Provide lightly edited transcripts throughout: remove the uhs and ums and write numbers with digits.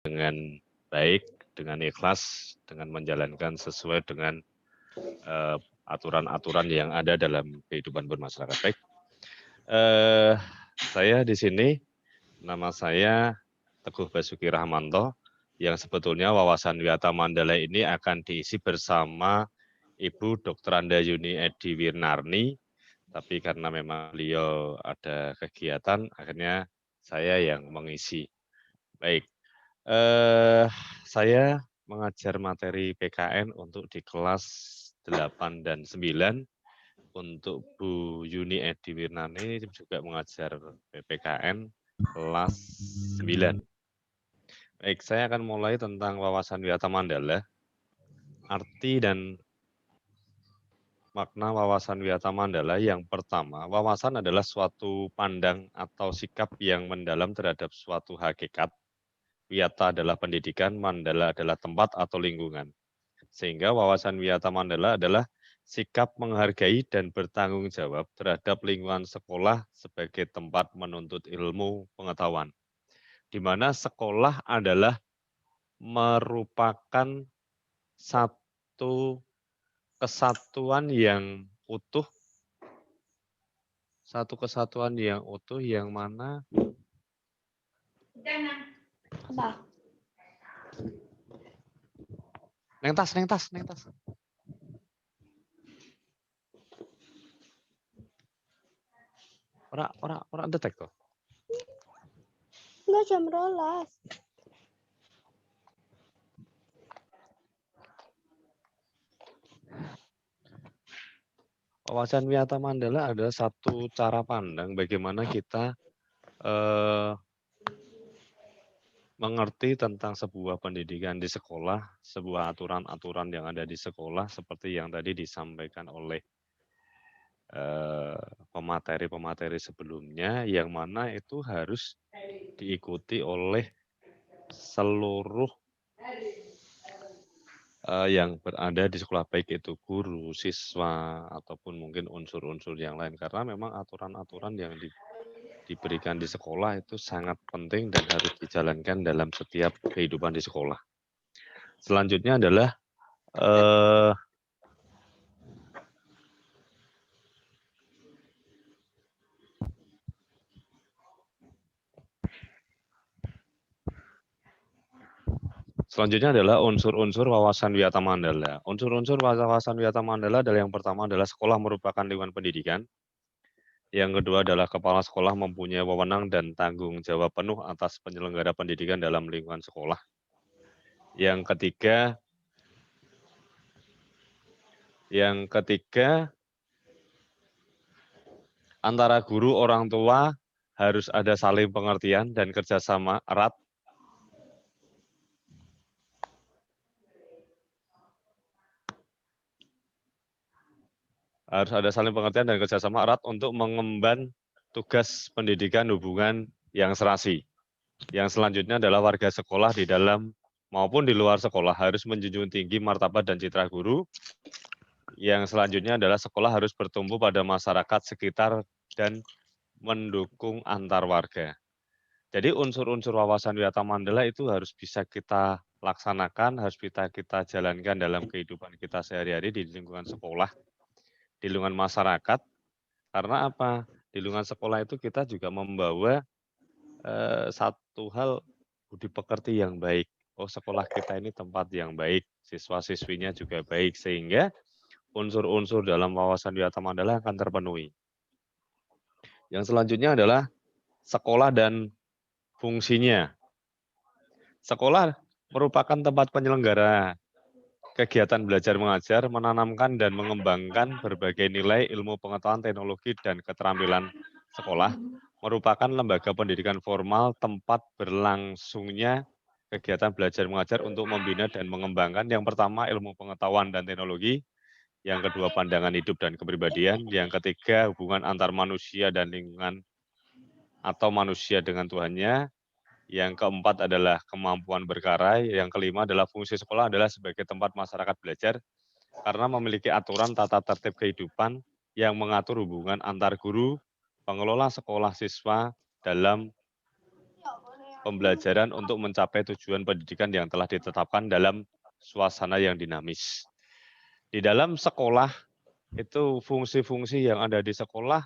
dengan baik, dengan ikhlas, dengan menjalankan sesuai dengan aturan-aturan yang ada dalam kehidupan bermasyarakat. Baik, saya di sini, nama saya Teguh Basuki Rahmanto, yang sebetulnya wawasan Wiyata Mandala ini akan diisi bersama Ibu Dr. Anda Yuni Edi Wirnarni, tapi karena memang beliau ada kegiatan, akhirnya saya yang mengisi. Baik, saya mengajar materi PKN untuk di kelas 8 dan 9. Untuk Bu Yuni Edi Wirnani juga mengajar PPKN kelas 9. Baik, saya akan mulai tentang wawasan Wiyata Mandala. Arti dan makna wawasan Wiyata Mandala yang pertama, wawasan adalah suatu pandang atau sikap yang mendalam terhadap suatu hakikat. Wiyata adalah pendidikan, Mandala adalah tempat atau lingkungan. Sehingga wawasan Wiyata Mandala adalah sikap menghargai dan bertanggung jawab terhadap lingkungan sekolah sebagai tempat menuntut ilmu pengetahuan. Di mana sekolah adalah merupakan satu kesatuan yang utuh, yang mana Apa? neng tas. Ora detek kok. Enggak jam 12. Wawasan Wiyata Mandala adalah satu cara pandang bagaimana kita mengerti tentang sebuah pendidikan di sekolah, sebuah aturan-aturan yang ada di sekolah seperti yang tadi disampaikan oleh pemateri-pemateri sebelumnya, yang mana itu harus diikuti oleh seluruh yang berada di sekolah, baik itu guru, siswa, ataupun mungkin unsur-unsur yang lain. Karena memang aturan-aturan yang diberikan di sekolah itu sangat penting dan harus dijalankan dalam setiap kehidupan di sekolah. Selanjutnya adalah unsur-unsur wawasan Wiyata Mandala. Unsur-unsur wawasan Wiyata Mandala adalah yang pertama adalah sekolah merupakan lingkungan pendidikan. Yang kedua adalah kepala sekolah mempunyai wewenang dan tanggung jawab penuh atas penyelenggara pendidikan dalam lingkungan sekolah. Yang ketiga, antara guru orang tua harus ada saling pengertian dan kerjasama erat. Harus ada saling pengertian dan kerjasama erat untuk mengemban tugas pendidikan hubungan yang serasi. Yang selanjutnya adalah warga sekolah di dalam maupun di luar sekolah harus menjunjung tinggi martabat dan citra guru. Yang selanjutnya adalah sekolah harus bertumbuh pada masyarakat sekitar dan mendukung antar warga. Jadi unsur-unsur wawasan Wiyata Mandala itu harus bisa kita laksanakan, harus bisa kita jalankan dalam kehidupan kita sehari-hari di lingkungan sekolah, di lingkungan masyarakat. Karena apa? Di lingkungan sekolah itu kita juga membawa satu hal budi pekerti yang baik. Oh, sekolah kita ini tempat yang baik, siswa-siswinya juga baik, sehingga unsur-unsur dalam wawasan Wiyata Mandala akan terpenuhi. Yang selanjutnya adalah sekolah dan fungsinya. Sekolah merupakan tempat penyelenggara kegiatan belajar mengajar, menanamkan dan mengembangkan berbagai nilai ilmu pengetahuan, teknologi, dan keterampilan sekolah, merupakan lembaga pendidikan formal tempat berlangsungnya kegiatan belajar mengajar untuk membina dan mengembangkan yang pertama ilmu pengetahuan dan teknologi, yang kedua pandangan hidup dan kepribadian, yang ketiga hubungan antar manusia dan lingkungan atau manusia dengan Tuhannya, yang keempat adalah kemampuan berkarya, yang kelima adalah fungsi sekolah adalah sebagai tempat masyarakat belajar karena memiliki aturan tata tertib kehidupan yang mengatur hubungan antar guru, pengelola sekolah siswa dalam pembelajaran untuk mencapai tujuan pendidikan yang telah ditetapkan dalam suasana yang dinamis. Di dalam sekolah, itu fungsi-fungsi yang ada di sekolah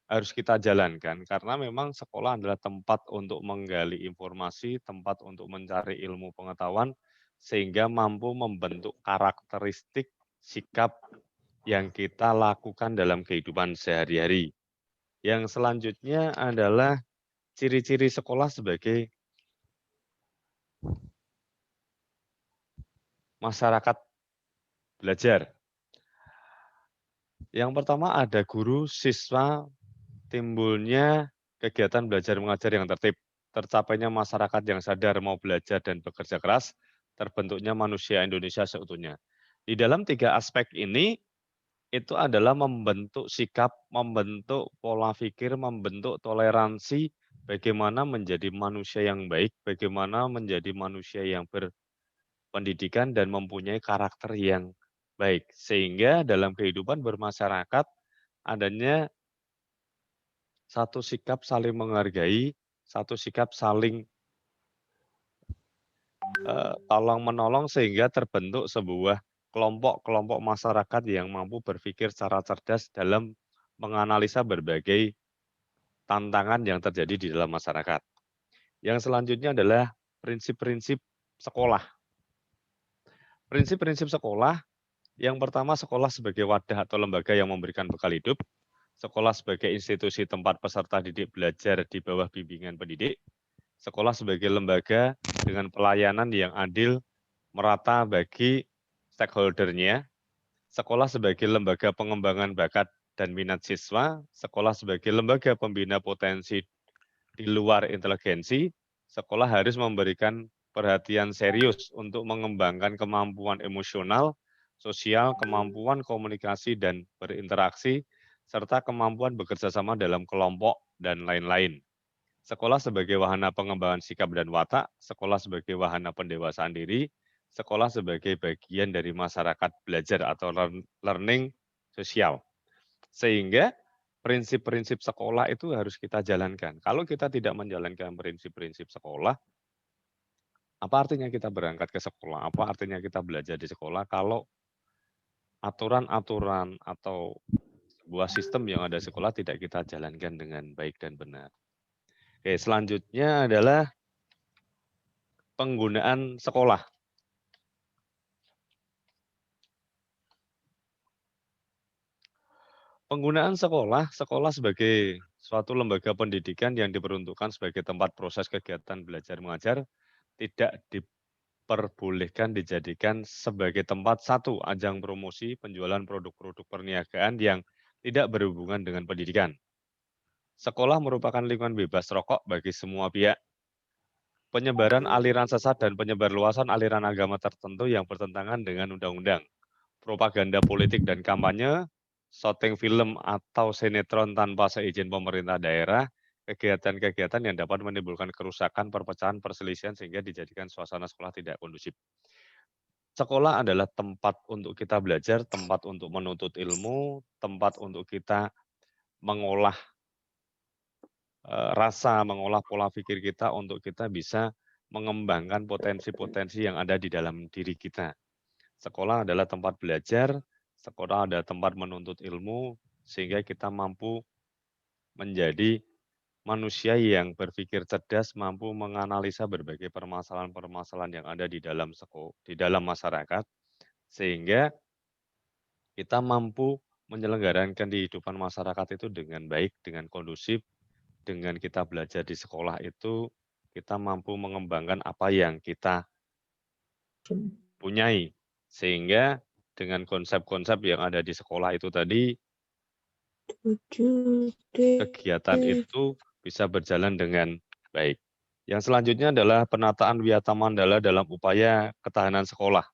harus kita jalankan, karena memang sekolah adalah tempat untuk menggali informasi, tempat untuk mencari ilmu pengetahuan, sehingga mampu membentuk karakteristik sikap yang kita lakukan dalam kehidupan sehari-hari. Yang selanjutnya adalah ciri-ciri sekolah sebagai masyarakat belajar. Yang pertama ada guru, siswa, timbulnya kegiatan belajar mengajar yang tertib, tercapainya masyarakat yang sadar mau belajar dan bekerja keras, terbentuknya manusia Indonesia seutuhnya. Di dalam 3 aspek ini, itu adalah membentuk sikap, membentuk pola pikir, membentuk toleransi, bagaimana menjadi manusia yang baik, bagaimana menjadi manusia yang berpendidikan dan mempunyai karakter yang baik. Sehingga dalam kehidupan bermasyarakat adanya satu sikap saling menghargai, satu sikap saling tolong-menolong sehingga terbentuk sebuah kelompok-kelompok masyarakat yang mampu berpikir secara cerdas dalam menganalisa berbagai tantangan yang terjadi di dalam masyarakat. Yang selanjutnya adalah prinsip-prinsip sekolah. Prinsip-prinsip sekolah, yang pertama sekolah sebagai wadah atau lembaga yang memberikan bekal hidup, sekolah sebagai institusi tempat peserta didik belajar di bawah bimbingan pendidik, sekolah sebagai lembaga dengan pelayanan yang adil, merata bagi stakeholder-nya, sekolah sebagai lembaga pengembangan bakat dan minat siswa, sekolah sebagai lembaga pembina potensi di luar inteligensi, sekolah harus memberikan perhatian serius untuk mengembangkan kemampuan emosional, sosial, kemampuan komunikasi dan berinteraksi, serta kemampuan bekerja sama dalam kelompok dan lain-lain. Sekolah sebagai wahana pengembangan sikap dan watak, sekolah sebagai wahana pendewasaan diri, sekolah sebagai bagian dari masyarakat belajar atau learning sosial. Sehingga prinsip-prinsip sekolah itu harus kita jalankan. Kalau kita tidak menjalankan prinsip-prinsip sekolah, apa artinya kita berangkat ke sekolah? Apa artinya kita belajar di sekolah kalau aturan-aturan atau sebuah sistem yang ada di sekolah tidak kita jalankan dengan baik dan benar. Oke, selanjutnya adalah penggunaan sekolah. Penggunaan sekolah, sekolah sebagai suatu lembaga pendidikan yang diperuntukkan sebagai tempat proses kegiatan belajar mengajar, tidak diperbolehkan dijadikan sebagai tempat satu ajang promosi penjualan produk-produk perniagaan yang tidak berhubungan dengan pendidikan. Sekolah merupakan lingkungan bebas rokok bagi semua pihak. Penyebaran aliran sesat dan penyebarluasan aliran agama tertentu yang bertentangan dengan undang-undang. Propaganda politik dan kampanye, syuting film atau sinetron tanpa seizin pemerintah daerah, kegiatan-kegiatan yang dapat menimbulkan kerusakan, perpecahan, perselisihan sehingga dijadikan suasana sekolah tidak kondusif. Sekolah adalah tempat untuk kita belajar, tempat untuk menuntut ilmu, tempat untuk kita mengolah rasa, mengolah pola pikir kita untuk kita bisa mengembangkan potensi-potensi yang ada di dalam diri kita. Sekolah adalah tempat belajar, sekolah adalah tempat menuntut ilmu, sehingga kita mampu menjadi manusia yang berpikir cerdas, mampu menganalisa berbagai permasalahan-permasalahan yang ada di dalam masyarakat, sehingga kita mampu menyelenggarakan kehidupan masyarakat itu dengan baik, dengan kondusif, dengan kita belajar di sekolah itu, kita mampu mengembangkan apa yang kita punyai. Sehingga dengan konsep-konsep yang ada di sekolah itu tadi, kegiatan itu bisa berjalan dengan baik. Yang selanjutnya adalah penataan Wiyata Mandala dalam upaya ketahanan sekolah.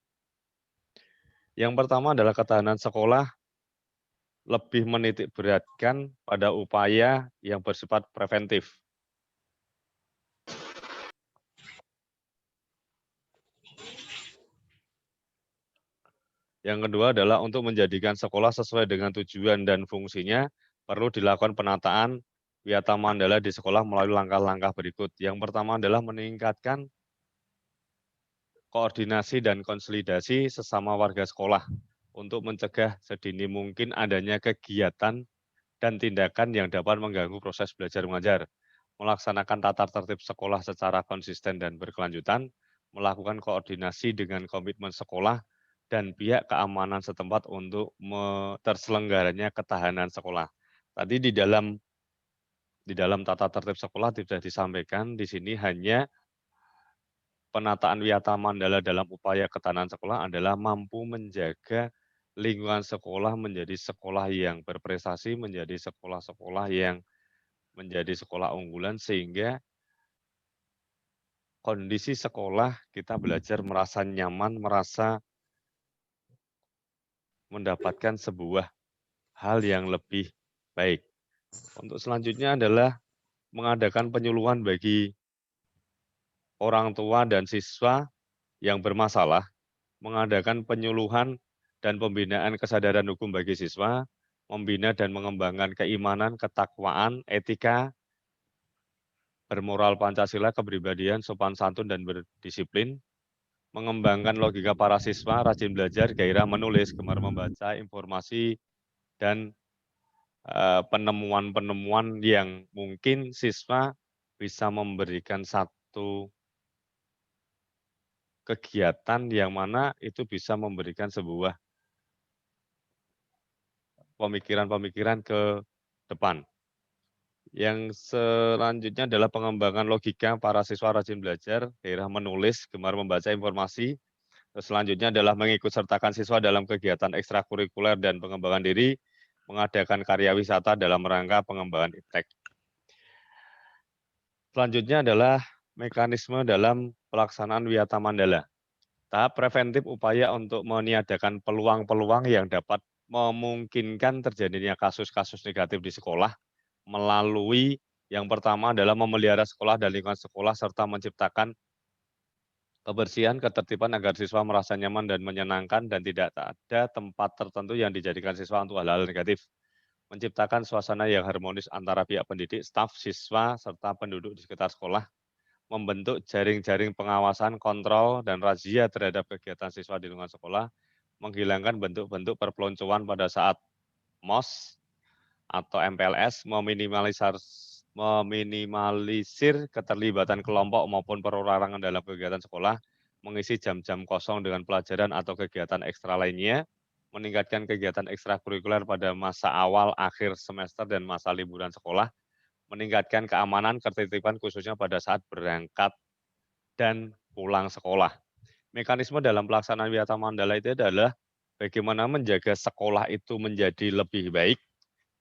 Yang pertama adalah ketahanan sekolah lebih menitik beratkan pada upaya yang bersifat preventif. Yang kedua adalah untuk menjadikan sekolah sesuai dengan tujuan dan fungsinya, perlu dilakukan penataan Wiyata Mandala di sekolah melalui langkah-langkah berikut. Yang pertama adalah meningkatkan koordinasi dan konsolidasi sesama warga sekolah untuk mencegah sedini mungkin adanya kegiatan dan tindakan yang dapat mengganggu proses belajar mengajar, melaksanakan tata tertib sekolah secara konsisten dan berkelanjutan, melakukan koordinasi dengan komitmen sekolah dan pihak keamanan setempat untuk terselenggaranya ketahanan sekolah. Tadi di dalam tata tertib sekolah tidak disampaikan, di sini hanya penataan Wiyata Mandala dalam upaya ketahanan sekolah adalah mampu menjaga lingkungan sekolah menjadi sekolah yang berprestasi, menjadi sekolah-sekolah yang menjadi sekolah unggulan, sehingga kondisi sekolah kita belajar merasa nyaman, merasa mendapatkan sebuah hal yang lebih baik. Untuk selanjutnya adalah mengadakan penyuluhan bagi orang tua dan siswa yang bermasalah, mengadakan penyuluhan dan pembinaan kesadaran hukum bagi siswa, membina dan mengembangkan keimanan, ketakwaan, etika, bermoral Pancasila, kepribadian, sopan santun, dan berdisiplin, mengembangkan logika para siswa, rajin belajar, gairah menulis, gemar membaca informasi, dan penemuan-penemuan yang mungkin siswa bisa memberikan satu kegiatan yang mana itu bisa memberikan sebuah pemikiran-pemikiran ke depan. Yang selanjutnya adalah pengembangan logika para siswa rajin belajar, gairah menulis, gemar membaca informasi. Terus selanjutnya adalah mengikut sertakan siswa dalam kegiatan ekstrakurikuler dan pengembangan diri, mengadakan karya wisata dalam rangka pengembangan iptek. Selanjutnya adalah mekanisme dalam pelaksanaan Wiyata Mandala. Tahap preventif upaya untuk meniadakan peluang-peluang yang dapat memungkinkan terjadinya kasus-kasus negatif di sekolah melalui yang pertama adalah memelihara sekolah dan lingkungan sekolah serta menciptakan kebersihan, ketertiban agar siswa merasa nyaman dan menyenangkan dan tidak ada tempat tertentu yang dijadikan siswa untuk hal-hal negatif. Menciptakan suasana yang harmonis antara pihak pendidik, staf, siswa, serta penduduk di sekitar sekolah. Membentuk jaring-jaring pengawasan, kontrol, dan razia terhadap kegiatan siswa di lingkungan sekolah. Menghilangkan bentuk-bentuk perpeloncoan pada saat MOS atau MPLS, meminimalisir keterlibatan kelompok maupun perorangan dalam kegiatan sekolah, mengisi jam-jam kosong dengan pelajaran atau kegiatan ekstra lainnya, meningkatkan kegiatan ekstrakurikuler pada masa awal, akhir semester, dan masa liburan sekolah, meningkatkan keamanan, ketertiban khususnya pada saat berangkat dan pulang sekolah. Mekanisme dalam pelaksanaan Wiyata Mandala itu adalah bagaimana menjaga sekolah itu menjadi lebih baik,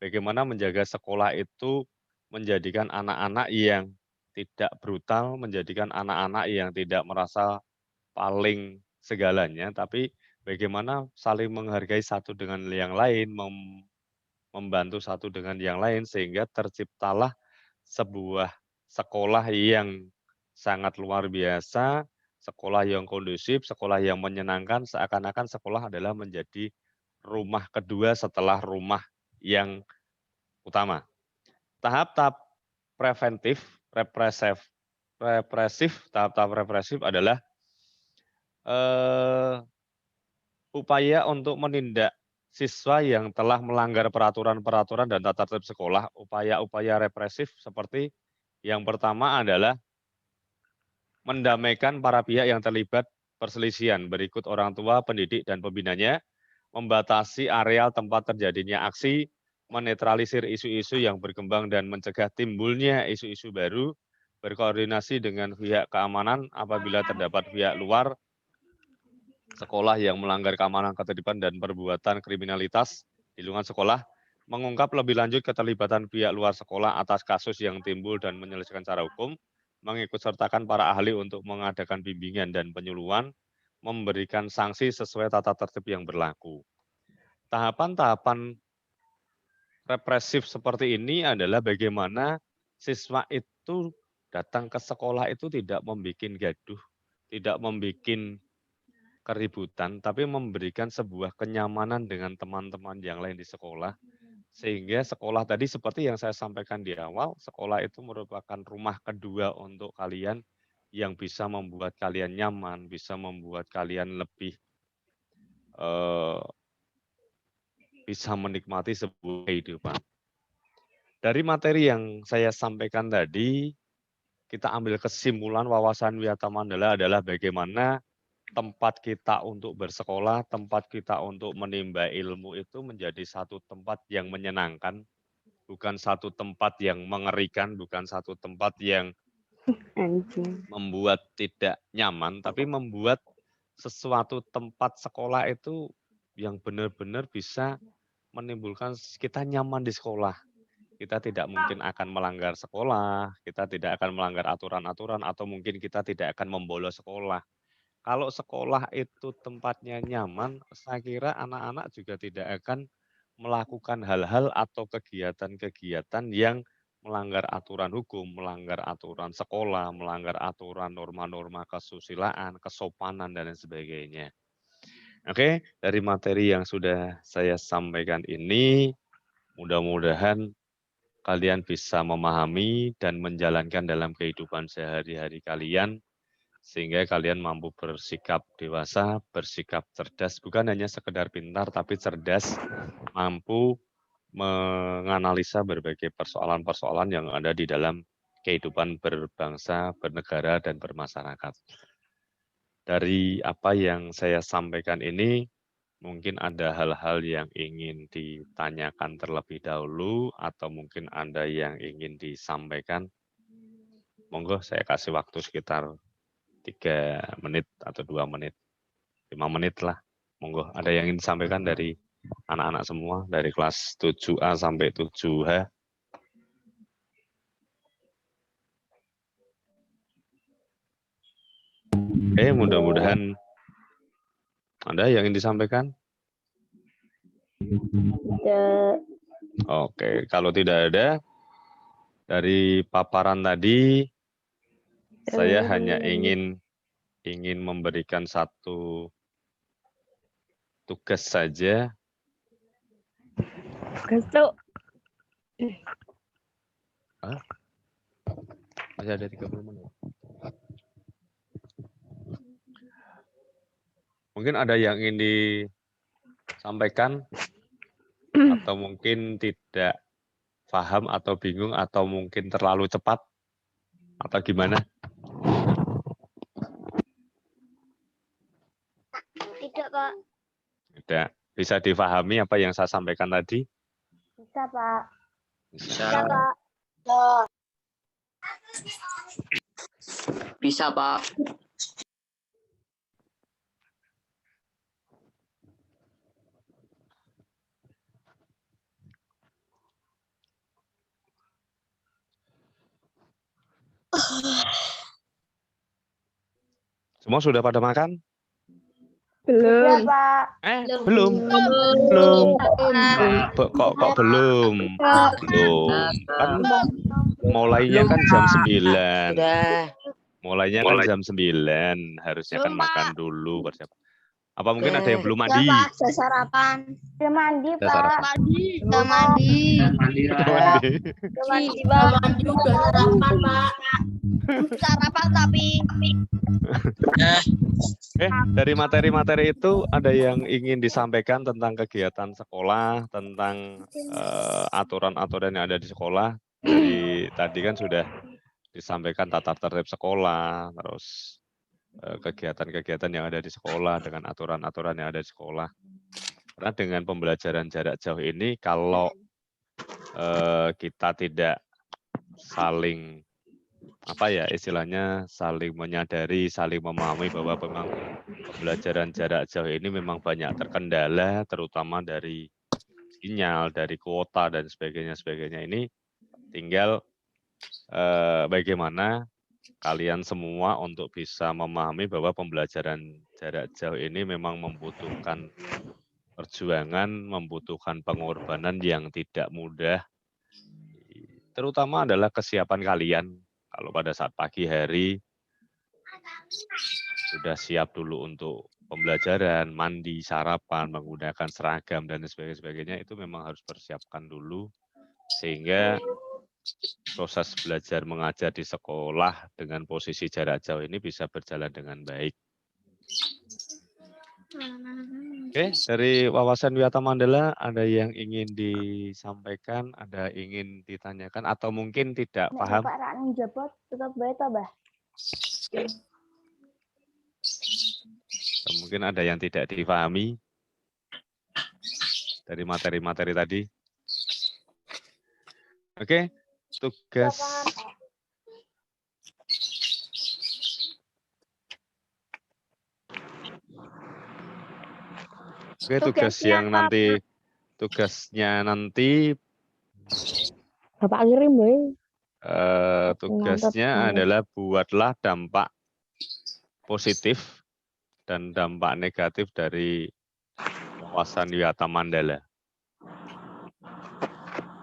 bagaimana menjaga sekolah itu menjadikan anak-anak yang tidak brutal, menjadikan anak-anak yang tidak merasa paling segalanya, tapi bagaimana saling menghargai satu dengan yang lain, membantu satu dengan yang lain, sehingga terciptalah sebuah sekolah yang sangat luar biasa, sekolah yang kondusif, sekolah yang menyenangkan, seakan-akan sekolah adalah menjadi rumah kedua setelah rumah yang utama. Tahap-tahap preventif, represif, tahap-tahap represif adalah upaya untuk menindak siswa yang telah melanggar peraturan-peraturan dan tata tertib sekolah. Upaya-upaya represif seperti yang pertama adalah mendamaikan para pihak yang terlibat perselisihan berikut orang tua, pendidik, dan pembinanya, membatasi areal tempat terjadinya aksi, menetralisir isu-isu yang berkembang dan mencegah timbulnya isu-isu baru, berkoordinasi dengan pihak keamanan apabila terdapat pihak luar sekolah yang melanggar keamanan, ketertiban, dan perbuatan kriminalitas di lingkungan sekolah, mengungkap lebih lanjut keterlibatan pihak luar sekolah atas kasus yang timbul dan menyelesaikan secara hukum, mengikut sertakan para ahli untuk mengadakan bimbingan dan penyuluhan, memberikan sanksi sesuai tata tertib yang berlaku. Tahapan-tahapan represif seperti ini adalah bagaimana siswa itu datang ke sekolah itu tidak membuat gaduh, tidak membuat keributan, tapi memberikan sebuah kenyamanan dengan teman-teman yang lain di sekolah, Sehingga sekolah tadi seperti yang saya sampaikan di awal, sekolah itu merupakan rumah kedua untuk kalian yang bisa membuat kalian nyaman, bisa membuat kalian lebih bisa menikmati sebuah kehidupan. Dari materi yang saya sampaikan tadi, kita ambil kesimpulan wawasan Wiyata Mandala adalah bagaimana tempat kita untuk bersekolah, tempat kita untuk menimba ilmu itu menjadi satu tempat yang menyenangkan, bukan satu tempat yang mengerikan, bukan satu tempat yang membuat tidak nyaman, tapi membuat sesuatu tempat sekolah itu yang benar-benar bisa menimbulkan kita nyaman di sekolah. Kita tidak mungkin akan melanggar sekolah, kita tidak akan melanggar aturan-aturan, atau mungkin kita tidak akan membolos sekolah. Kalau sekolah itu tempatnya nyaman, saya kira anak-anak juga tidak akan melakukan hal-hal atau kegiatan-kegiatan yang melanggar aturan hukum, melanggar aturan sekolah, melanggar aturan norma-norma kesusilaan, kesopanan, dan lain sebagainya. Oke, dari materi yang sudah saya sampaikan ini, mudah-mudahan kalian bisa memahami dan menjalankan dalam kehidupan sehari-hari kalian, sehingga kalian mampu bersikap dewasa, bersikap cerdas, bukan hanya sekedar pintar, tapi cerdas, mampu menganalisa berbagai persoalan-persoalan yang ada di dalam kehidupan berbangsa, bernegara, dan bermasyarakat. Dari apa yang saya sampaikan ini, mungkin ada hal-hal yang ingin ditanyakan terlebih dahulu, atau mungkin ada yang ingin disampaikan. Monggo saya kasih waktu sekitar 3 menit atau 2 menit, 5 menit lah. Monggo, ada yang ingin disampaikan dari anak-anak semua, dari kelas 7A sampai 7H. Oke, mudah-mudahan ada yang ingin disampaikan. Oke, kalau tidak ada, dari paparan tadi, saya hanya ingin memberikan satu tugas saja. Masih ada 30 menit. Mungkin ada yang ingin disampaikan, atau mungkin tidak paham atau bingung, atau mungkin terlalu cepat, atau gimana? Tidak, Pak. Tidak. Bisa difahami apa yang saya sampaikan tadi? Bisa, Pak. Bisa. Pak. Bisa, Pak. Semua sudah pada makan? Belum. Pak. Belum. Kok belum? Belum. Kan mulainya kan jam 9. Mulainya kan jam 9. Harusnya kan makan dulu. Apa mungkin ada yang belum mandi? Pak, saya sarapan. Udah mandi, Udah Pak. sarapan. Udah mandi. Udah mandi. Udah mandi, Pak. Udah sarapan, Pak. Sarapan tapi. Dari materi-materi itu ada yang ingin disampaikan tentang kegiatan sekolah, tentang aturan-aturan yang ada di sekolah. Dari tadi kan sudah disampaikan tata tertib sekolah, terus kegiatan-kegiatan yang ada di sekolah dengan aturan-aturan yang ada di sekolah. Karena dengan pembelajaran jarak jauh ini, kalau kita tidak saling istilahnya saling menyadari, saling memahami bahwa memang pembelajaran jarak jauh ini memang banyak terkendala, terutama dari sinyal, dari kuota, dan sebagainya ini, tinggal bagaimana kalian semua untuk bisa memahami bahwa pembelajaran jarak jauh ini memang membutuhkan perjuangan, membutuhkan pengorbanan yang tidak mudah, terutama adalah kesiapan kalian. Kalau pada saat pagi hari sudah siap dulu untuk pembelajaran, mandi, sarapan, menggunakan seragam dan sebagainya itu memang harus persiapkan dulu sehingga proses belajar mengajar di sekolah dengan posisi jarak jauh ini bisa berjalan dengan baik. Oke, dari wawasan Wiyata Mandala ada yang ingin disampaikan, ada ingin ditanyakan atau mungkin tidak paham? Bapak Rani jabot tetap baik Bah. Mungkin ada yang tidak dipahami dari materi-materi tadi. Oke, tugas tugasnya nanti Bapak kirim boy. Tugasnya adalah buatlah dampak positif dan dampak negatif dari wawasan Wiyata Mandala.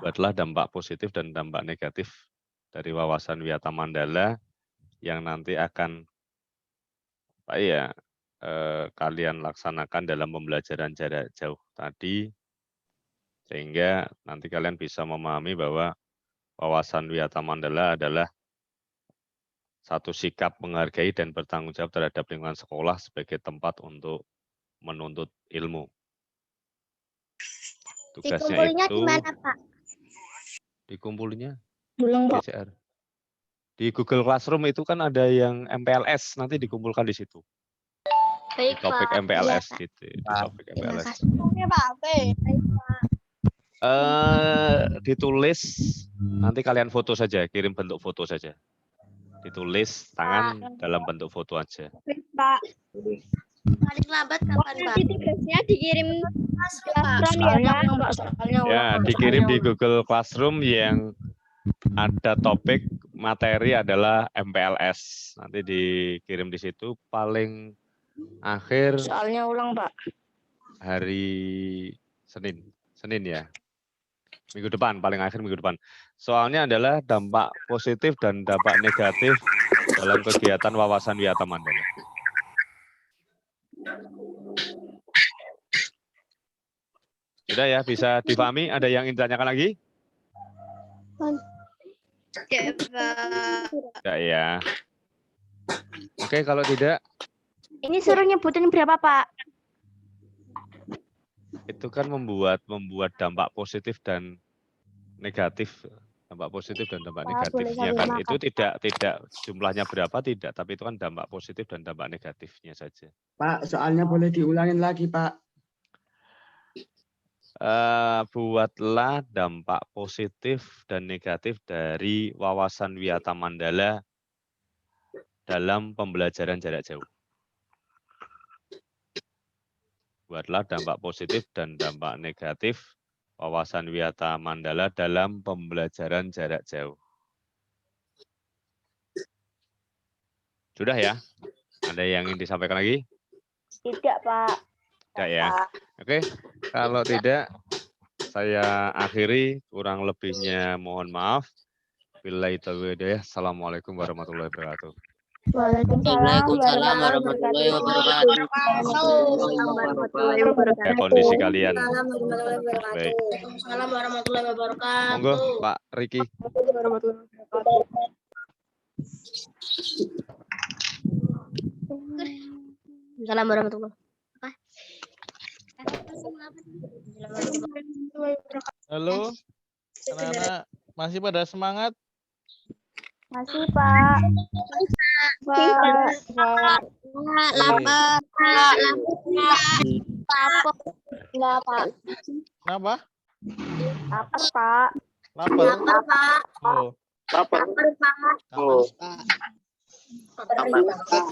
Buatlah dampak positif dan dampak negatif dari wawasan Wiyata Mandala yang nanti akan kalian laksanakan dalam pembelajaran jarak jauh tadi, sehingga nanti kalian bisa memahami bahwa wawasan Wiyata Mandala adalah satu sikap menghargai dan bertanggung jawab terhadap lingkungan sekolah sebagai tempat untuk menuntut ilmu. Tugasnya itu di mana, Pak? Dikumpulinya Belum, Pak. PCR. Di Google Classroom itu kan ada yang MPLS, nanti dikumpulkan di situ. Di Baik, topik Pak. MPLS Iya, gitu. Di topik MPLS. Oke, Pak. Baik, Pak. Ditulis, nanti kalian foto saja, kirim bentuk foto saja. Ditulis tangan dalam bentuk foto aja. Pak. Paling lambat kapan, Pak? Nanti tugasnya dikirim Ya, dikirim di Google Classroom yang ada topik materi adalah MPLS. Nanti dikirim di situ paling akhir. Soalnya ulang, Pak. Hari Senin ya. Minggu depan, paling akhir minggu depan. Soalnya adalah dampak positif dan dampak negatif dalam kegiatan wawasan Wiyata Mandala. Sudah ya, bisa dipahami? Ada yang ingin ditanyakan lagi? Ya, Pak. Tidak ya. Oke, kalau tidak. Ini suruh nyebutin berapa, Pak? Itu kan membuat dampak positif dan negatif. Dampak positif dan dampak negatifnya kan. Itu tidak jumlahnya berapa, tidak. Tapi itu kan dampak positif dan dampak negatifnya saja. Pak, soalnya boleh diulangin lagi, Pak. Buatlah dampak positif dan negatif dari wawasan Wiyata Mandala dalam pembelajaran jarak jauh. Buatlah dampak positif dan dampak negatif wawasan Wiyata Mandala dalam pembelajaran jarak jauh. Sudah ya? Ada yang ingin disampaikan lagi? Tidak, Pak. Tidak ya? Oke, kalau tidak, saya akhiri, kurang lebihnya mohon maaf. Billahi taufiq wal hidayah. Assalamualaikum warahmatullahi wabarakatuh. Waalaikumsalam warahmatullahi wabarakatuh. Ya, kondisi kalian. Baik. Waalaikumsalam warahmatullahi wabarakatuh. Monggo, Pak Riki. Waalaikumsalam warahmatullahi Halo, anak-anak masih pada semangat? Masih, Pak. Lapar. Enggak, Pak. Kenapa? Lapar, Pak. Lapar? Pak. Oh, Lapar. Lapar, Pak. kapan, Pak?